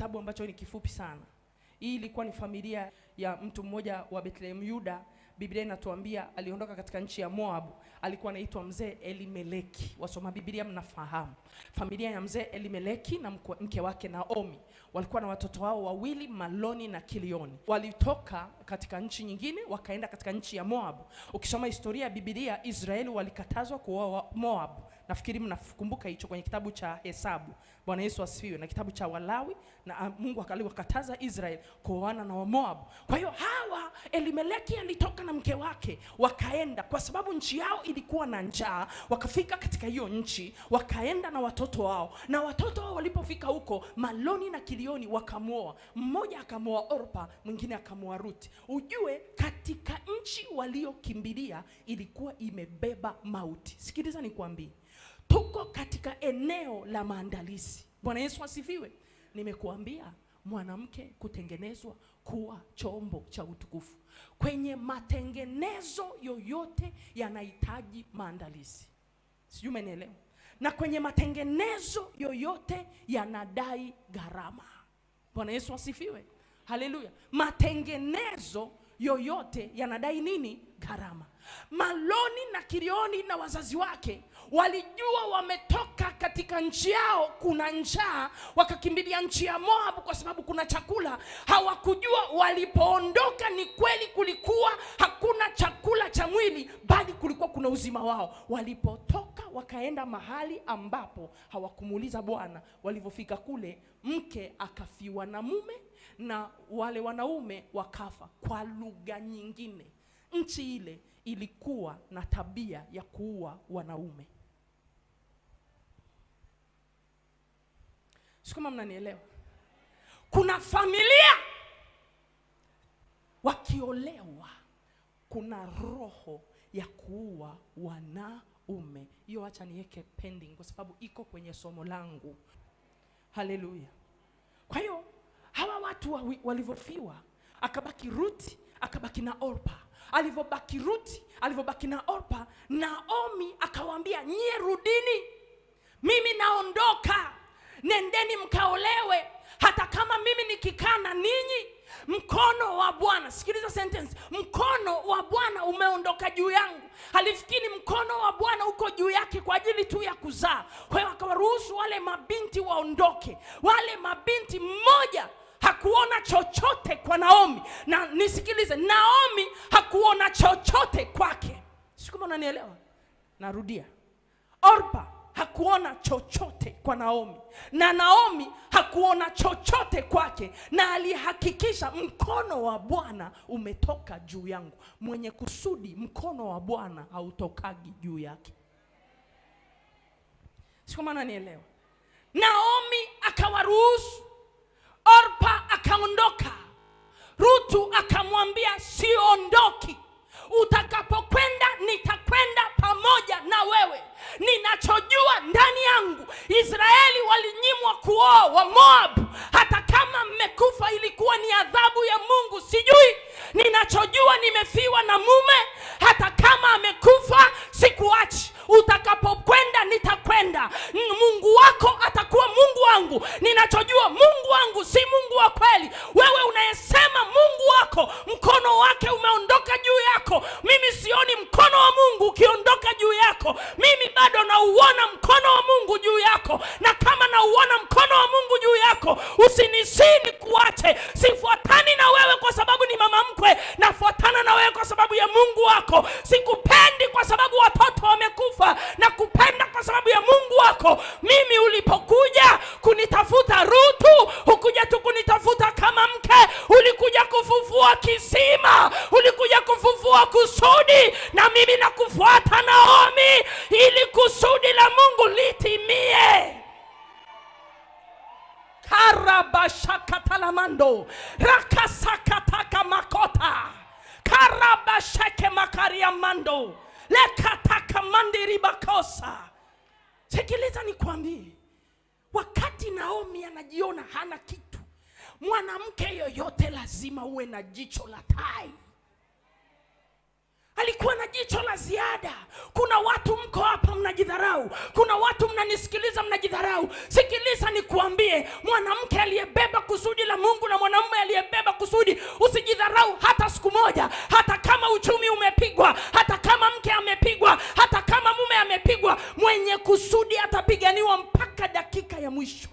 kitabu ambacho ni kifupi sana. Hii ilikuwa ni familia ya mtu mmoja wa Bethlehem Yuda. Biblia inatuambia aliondoka katika nchi ya Moab. Alikuwa anaitwa mzee Elimeleki. Wasoma Biblia mnafahamu. Familia ya mzee Elimeleki na mke wake Naomi walikuwa na watoto wao wawili, Maloni na Kilioni. Walitoka katika nchi nyingine wakaenda katika nchi ya Moab. Ukisoma historia ya Biblia, Israeli walikatazwa kuoa Moab. Nafikiri mnakumbuka hicho kwenye kitabu cha Hesabu. Bwana Yesu asifiwe. Na kitabu cha Walawi, na Mungu akaliwakataza Israeli kuoana na Moab. Kwa hiyo hawa Elimeleki alitoka na mke wake wakaenda, kwa sababu nchi yao ilikuwa na njaa. Wakafika katika hiyo nchi, wakaenda na watoto wao. Na watoto wao walipofika huko, Maloni na Kilioni wakamuoa. Mmoja akamuoa Orpa, mwingine akamuoa Ruti. Ujue katika nchi waliokimbilia ilikuwa imebeba mauti. Sikiliza nikwambie, tuko katika eneo la maandalizi. Bwana Yesu asifiwe. Nimekuambia mwanamke kutengenezwa kuwa chombo cha utukufu. Kwenye matengenezo yoyote yanahitaji maandalizi. Sijui umenielewa? Na kwenye matengenezo yoyote yanadai gharama. Bwana Yesu asifiwe. Haleluya. Matengenezo yoyote yanadai nini? Gharama. Maloni na Kilioni na wazazi wake walijua wametoka katika nchi yao kuna njaa, wakakimbilia nchi ya Moab kwa sababu kuna chakula. Hawakujua walipoondoka ni kweli kulikuwa hakuna chakula cha mwili, bali kulikuwa kuna uzima wao. Walipotoka wakaenda mahali ambapo hawakumuuliza Bwana. Walipofika kule, mke akafiwa na mume na wale wanaume wakafa. Kwa lugha nyingine, nchi ile ilikuwa na tabia ya kuua wanaume. Sio kama mnanielewa. Kuna familia wakiolewa kuna roho ya kuua wanaume. Hiyo acha niweke pending kwa sababu iko kwenye somo langu. Haleluya. Kwa hiyo hawa watu walivyofiwa, akabaki Ruti, akabaki na Orpa. Alivyobaki Ruti, alivyobaki na Orpa, Naomi akawaambia, nyie rudini, mimi naondoka, nendeni mkaolewe. Hata kama mimi nikikaa na ninyi, mkono wa Bwana, sikiliza sentence, mkono wa Bwana umeondoka juu yangu. Alifikiri mkono wa Bwana uko juu yake kwa ajili tu ya kuzaa. Kwa hiyo akawaruhusu wale mabinti waondoke. Wale mabinti, mmoja hakuona chochote kwa Naomi. Na nisikilize, Naomi hakuona chochote kwake. Sio kama unanielewa? Narudia. Orpa hakuona chochote kwa Naomi, na Naomi hakuona chochote kwake, na alihakikisha mkono wa Bwana umetoka juu yangu. Mwenye kusudi mkono wa Bwana hautokagi juu yake. Sio kama unanielewa? Naomi akawaruhusu, Orpa akaondoka. Rutu akamwambia, siondoki, utakapokwenda nitakwenda pamoja na wewe. Ninachojua ndani yangu, Israeli walinyimwa kuoa wa Moab. Hata kama mmekufa ilikuwa ni adhabu ya Mungu, sijui. Ninachojua nimefiwa na mume, hata kama amekufa sikuachi. Utakapokwenda nitakwenda. Mungu wako atakuwa Mungu wangu. Ninachojua Mungu wangu si Mungu wa kweli. Wewe unayesema Mungu wako mkono wake umeondoka juu yako, mimi sioni mkono wa Mungu ukiondoka juu yako. Mimi bado nauona mkono wa Mungu juu yako. Na kama nauona mkono wa Mungu juu yako, usinisini kuache. Sifuatani na wewe kwa sababu ni mama mkwe, nafuatana na wewe kwa sababu ya Mungu wako. Sikupendi kwa sababu watoto wamekufa, na kupenda kwa sababu ya Mungu wako. Mimi ulipokuja kunitafuta Rutu, hukuja tu kunitafuta kama mke, ulikuja kufufua kisima, ulikuja kufufua kusudi. Na mimi nakufuata Naomi, ili kusudi la Mungu litimie. Karabashakatalamando rakasakataka makota karabashake makariamando lekataka mandiri bakosa. Sikiliza nikwambie, wakati Naomi anajiona hana kitu, mwanamke yoyote lazima uwe na jicho la tai. Alikuwa na jicho la ziada. Kuna watu mko hapa mna mnajidharau. Kuna watu mnanisikiliza mnajidharau. Sikiliza nikuambie, mwanamke aliyebeba kusudi la Mungu na mwanamume aliyebeba kusudi, usijidharau hata siku moja. Hata kama uchumi umepigwa, hata kama mke amepigwa, hata kama mume amepigwa, mwenye kusudi atapiganiwa mpaka dakika ya mwisho.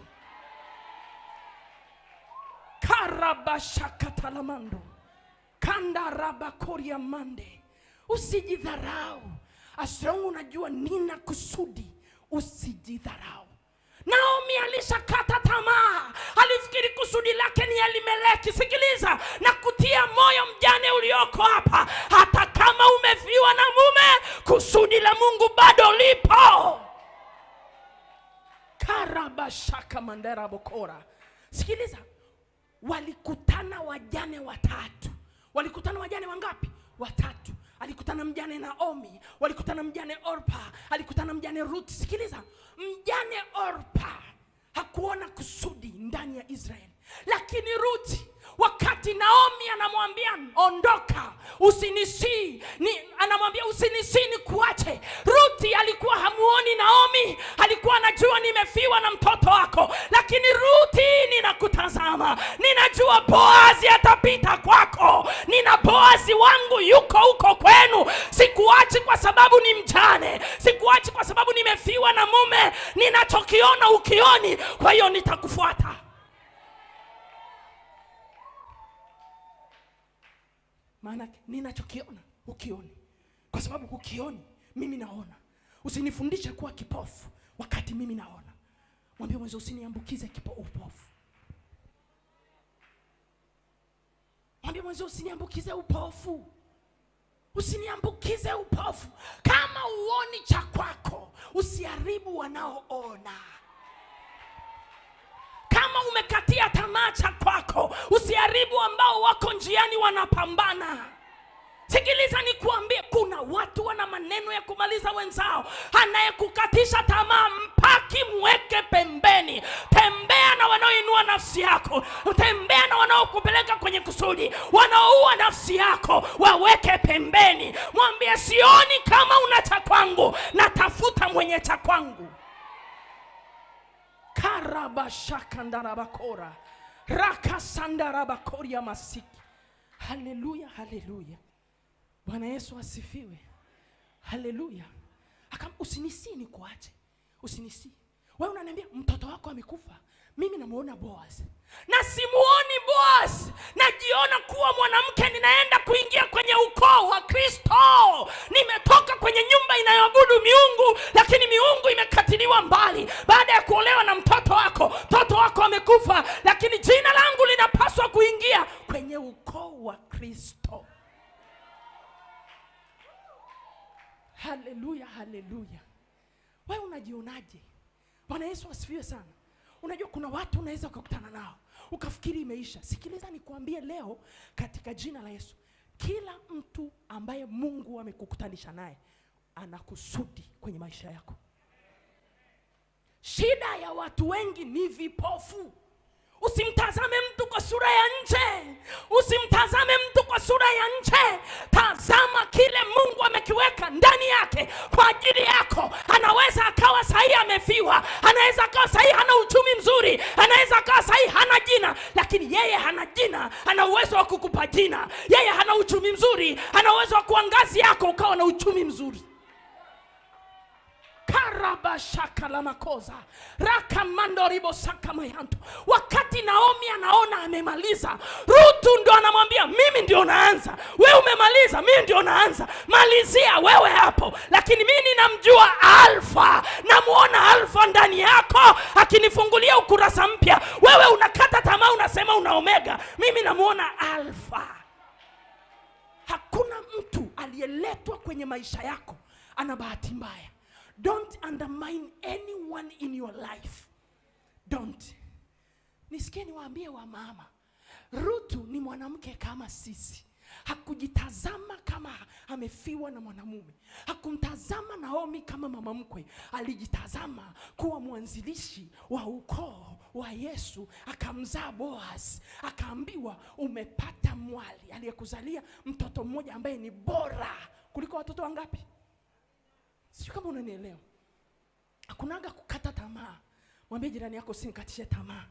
Karabashakatalamando kandarabakoria mande. Usijidharau. Asrongu unajua nina kusudi, usijidharau. Naomi alishakata tamaa. Alifikiri kusudi lake ni Elimeleki. Sikiliza na kutia moyo mjane ulioko hapa, hata kama umefiwa na mume, kusudi la Mungu bado lipo. Karabashaka mandera bokora. Sikiliza, walikutana wajane watatu. Walikutana wajane wangapi? Watatu. Alikutana mjane Naomi, walikutana mjane Orpa, alikutana mjane Ruth. Sikiliza, mjane Orpa hakuona kusudi ndani ya Israeli. Lakini Ruth, wakati Naomi anamwambia ondoka, usinisi, anamwambia usinisi ni kuache, Ruth alikuwa hamuoni Naomi, alikuwa anajua nimefiwa na mtoto wako. Lakini Ruth, ninakutazama, ninajua Boazi atapita kwako, nina Boazi wangu yuko huko kwenu. Sikuachi kwa sababu ni mjane, sikuachi kwa sababu nimefiwa na mume, ninachokiona ukioni, kwa hiyo nitakufuata. Maana ninachokiona ukioni, kwa sababu ukioni mimi naona. Usinifundishe kuwa kipofu wakati mimi naona. Mwambie mwenzo usiniambukize upofu. Mwambie mwenzo usiniambukize upofu. Usiniambukize upofu. Kama uoni cha kwako, usiharibu wanaoona. Kama umekatia tamaa cha kwako, usiharibu ambao wako njiani wanapambana. Sikiliza nikuambie, kuna watu wana maneno ya kumaliza wenzao. Anayekukatisha tamaa, mpaki mweke pembeni. Tembea na wanaoinua nafsi yako. Tembea na wanaokupeleka kwenye kusudi. Wanaoua nafsi yako, waweke pembeni. Mwambie sioni kama una cha kwangu, natafuta mwenye cha kwangu. Karabashakandarabakora rakasandarabakoria masiki. Haleluya, haleluya. Bwana Yesu asifiwe. Haleluya. Usinisi ni kuache. Usinisi. Wewe unaniambia mtoto wako amekufa. Mimi namuona Boaz. Na simuoni Boaz. Najiona kuwa mwanamke ninaenda kuingia kwenye ukoo wa Kristo. Nimetoka kwenye nyumba inayoabudu miungu, lakini miungu imekatiliwa mbali. Baada ya kuolewa na mtoto wako amekufa, lakini jina langu linapaswa kuingia kwenye ukoo wa Kristo. Haleluya, haleluya. Wewe unajionaje? Bwana Yesu asifiwe sana. Unajua kuna watu unaweza kukutana nao ukafikiri imeisha. Sikiliza nikuambie leo katika jina la Yesu, kila mtu ambaye Mungu amekukutanisha naye ana kusudi kwenye maisha yako. Shida ya watu wengi ni vipofu. Usimtazame mtu kwa sura ya nje. Usimtazame mtu kwa sura ya nje. Tazama kile Mungu amekiweka ndani yake kwa ajili yako. Anaweza akawa sahihi amefiwa. Anaweza akawa sahihi hana uchumi mzuri. Anaweza akawa sahihi hana jina. Lakini yeye hana jina, ana uwezo wa kukupa jina. Yeye hana uchumi mzuri, ana uwezo wa kuangazi yako ukawa na uchumi mzuri. Karabashaka la makoza rakamando ribo saka mayanto. Wakati Naomi anaona amemaliza, Ruth ndo anamwambia mimi ndio naanza. Wewe umemaliza, mimi ndio naanza. Malizia wewe hapo. Lakini mimi ninamjua Alfa. Namuona Alfa ndani yako akinifungulia ukurasa mpya. Wewe unakata tamaa, unasema una Omega. Mimi namuona Alfa. Hakuna mtu aliyeletwa kwenye maisha yako ana bahati mbaya. Don't undermine anyone in your life. Don't. Nisikie niwaambie wa mama, Ruth ni mwanamke kama sisi. Hakujitazama kama amefiwa na mwanamume. Hakumtazama Naomi kama mama mkwe. Alijitazama kuwa mwanzilishi wa ukoo wa Yesu. Akamzaa Boaz. Akaambiwa umepata mwali aliyekuzalia mtoto mmoja ambaye ni bora kuliko watoto wangapi? Sio kama unanielewa. Hakunaga kukata tamaa. Mwambie jirani yako, usinikatishe tamaa.